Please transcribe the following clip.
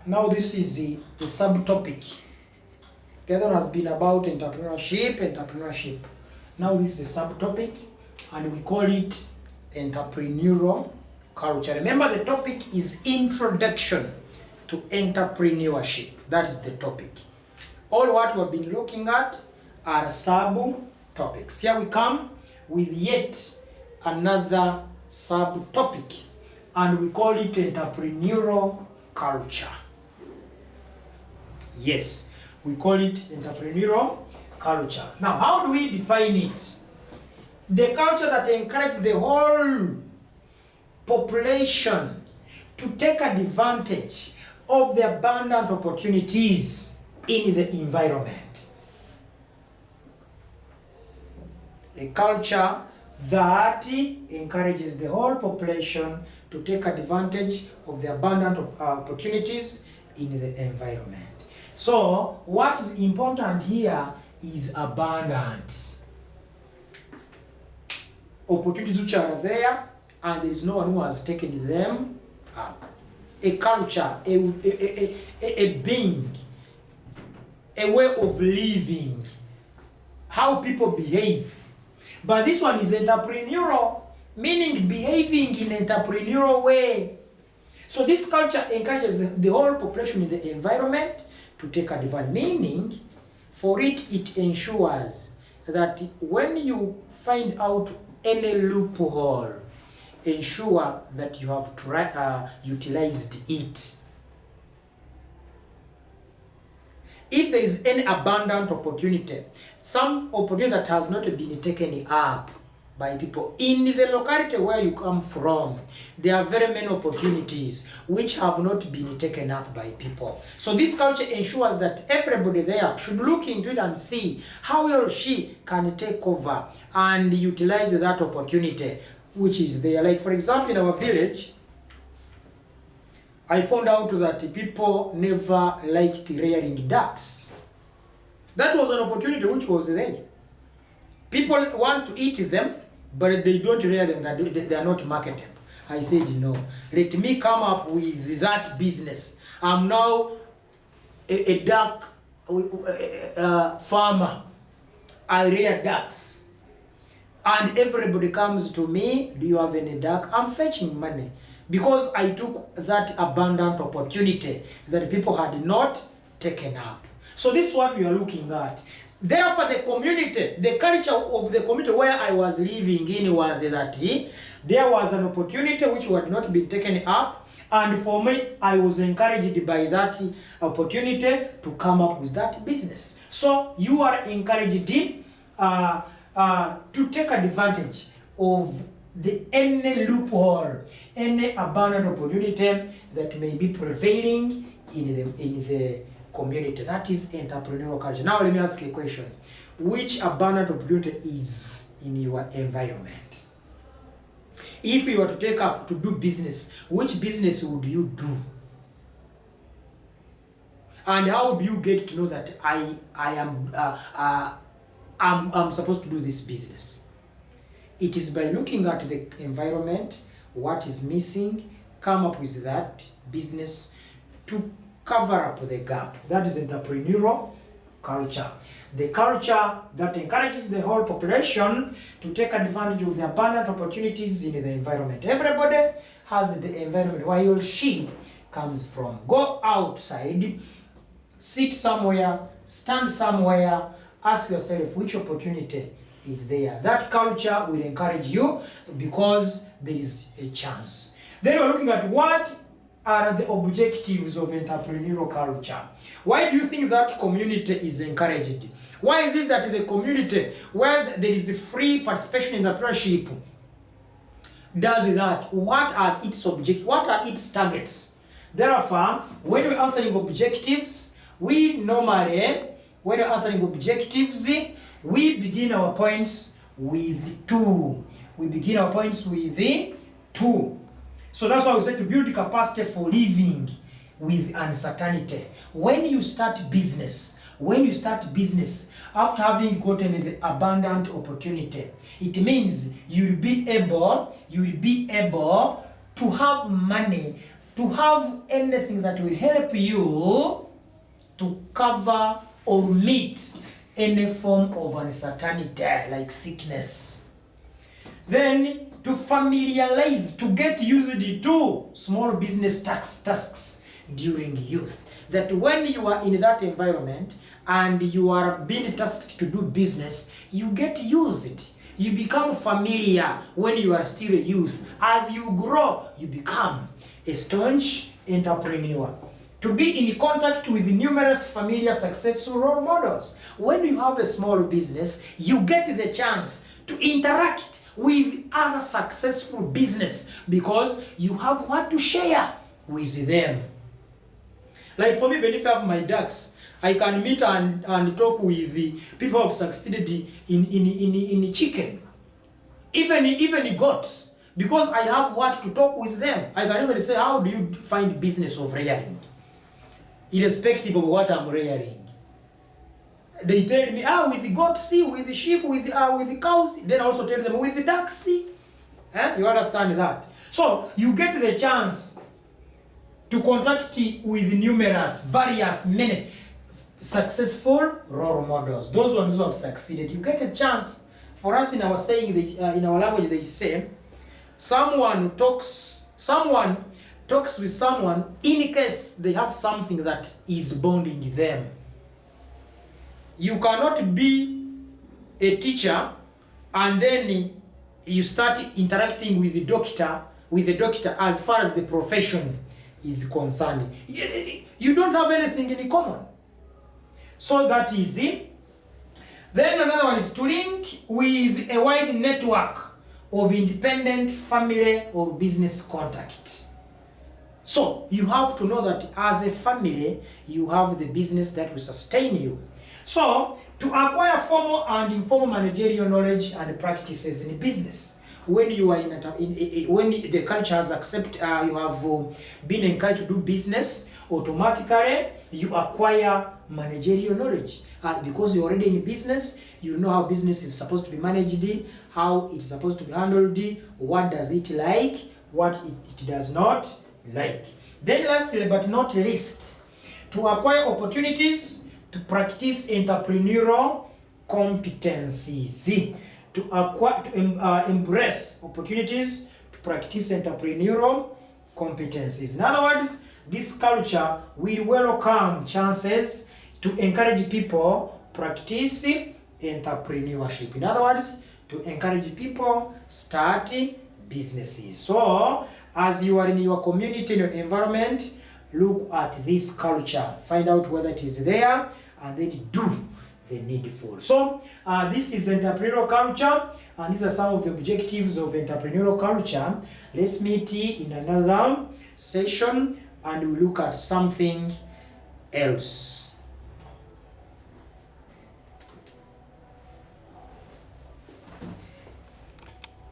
Now this is the subtopic. The other one has been about entrepreneurship. Now this is the subtopic, and we call it entrepreneurial culture. Remember, the topic is introduction to entrepreneurship. That is the topic. All what we have been looking at are subtopics. Here we come with yet another subtopic, and we call it entrepreneurial culture. Yes, we call it entrepreneurial culture. Now, how do we define it? The culture that encourages the whole population to take advantage of the abundant opportunities in the environment. A culture that encourages the whole population to take advantage of the abundant opportunities in the environment. So, what is important here is abundant. Opportunities which are there, and there is no one who has taken them up. A culture, a being, a way of living, how people behave. But this one is entrepreneurial, meaning behaving in an entrepreneurial way. So this culture encourages the whole population in the environment to take advantage, meaning for it ensures that when you find out any loophole, ensure that you have utilized it. If there is any abundant opportunity, some opportunity that has not been taken up by people in the locality where you come from, there are very many opportunities which have not been taken up by people. So this culture ensures that everybody there should look into it and see how he or she can take over and utilize that opportunity which is there. Like for example, in our village, I found out that people never liked rearing ducks. That was an opportunity which was there. People want to eat them, but they don't rear them, they are not marketable. I said, no, let me come up with that business. I'm now a duck farmer. I rear ducks. And everybody comes to me, do you have any duck? I'm fetching money. Because I took that abundant opportunity that people had not taken up. So this is what we are looking at. Therefore, the community, the culture of the community where I was living in was that there was an opportunity which had not been taken up, and for me, I was encouraged by that opportunity to come up with that business. So you are encouraged to take advantage of any loophole, any abundant opportunity that may be prevailing in the community. That is entrepreneurial culture. Now let me ask you a question. Which abundant opportunity is in your environment? If you were to take up to do business, which business would you do? And how do you get to know that I'm supposed to do this business? It is by looking at the environment, what is missing, come up with that business to cover up the gap. That is entrepreneurial culture. The culture that encourages the whole population to take advantage of the abundant opportunities in the environment. Everybody has the environment where he or she comes from. Go outside, sit somewhere, stand somewhere, ask yourself which opportunity is there. That culture will encourage you because there is a chance. Then we're looking at what are the objectives of entrepreneurial culture. Why do you think that community is encouraged? Why is it that the community where there is a free participation in entrepreneurship does that? What are its objectives? What are its targets? Therefore, when we're answering objectives, we normally, when we're answering objectives, we begin our points with 2. We begin our points with 2. So that's why we say to build capacity for living with uncertainty. When you start business, after having gotten the abundant opportunity, it means you'll be able to have money to have anything that will help you to cover or meet any form of uncertainty like sickness. Then to familiarize, to get used to small business tasks during youth. That when you are in that environment and you are being tasked to do business, you get used. You become familiar when you are still a youth. As you grow, you become a staunch entrepreneur. To be in contact with numerous familiar successful role models. When you have a small business, you get the chance to interact with other successful business because you have what to share with them. Like for me, even if I have my ducks, I can meet and talk with the people who have succeeded in chicken, even goats, because I have what to talk with them. I can even say, how do you find business of rearing? Irrespective of what I'm rearing. They tell me, with the goats, with the sheep, with the cows. Then I also tell them with the ducks. You understand that? So you get the chance to contact with numerous, various, many successful role models. Those ones who have succeeded. You get a chance. For us in our saying, in our language, they say, someone talks with someone in case they have something that is bonding them. You cannot be a teacher and then you start interacting with the doctor as far as the profession is concerned. You don't have anything in common. So that is it. Then another one is to link with a wide network of independent family or business contact. So you have to know that as a family, you have the business that will sustain you. So to acquire formal and informal managerial knowledge and practices in business, when you are when the culture has accepted, you have been encouraged to do business, automatically you acquire managerial knowledge. Because you're already in business, you know how business is supposed to be managed, how it's supposed to be handled, what does it like, what it does not like. Then lastly but not least, to acquire opportunities to practice entrepreneurial competencies. To embrace opportunities to practice entrepreneurial competencies. In other words, this culture will welcome chances to encourage people practice entrepreneurship. In other words, to encourage people start businesses. So, as you are in your community, in your environment, look at this culture, find out whether it is there, and then do the needful. So, this is entrepreneurial culture, and these are some of the objectives of entrepreneurial culture. Let's meet in another session, and we'll look at something else.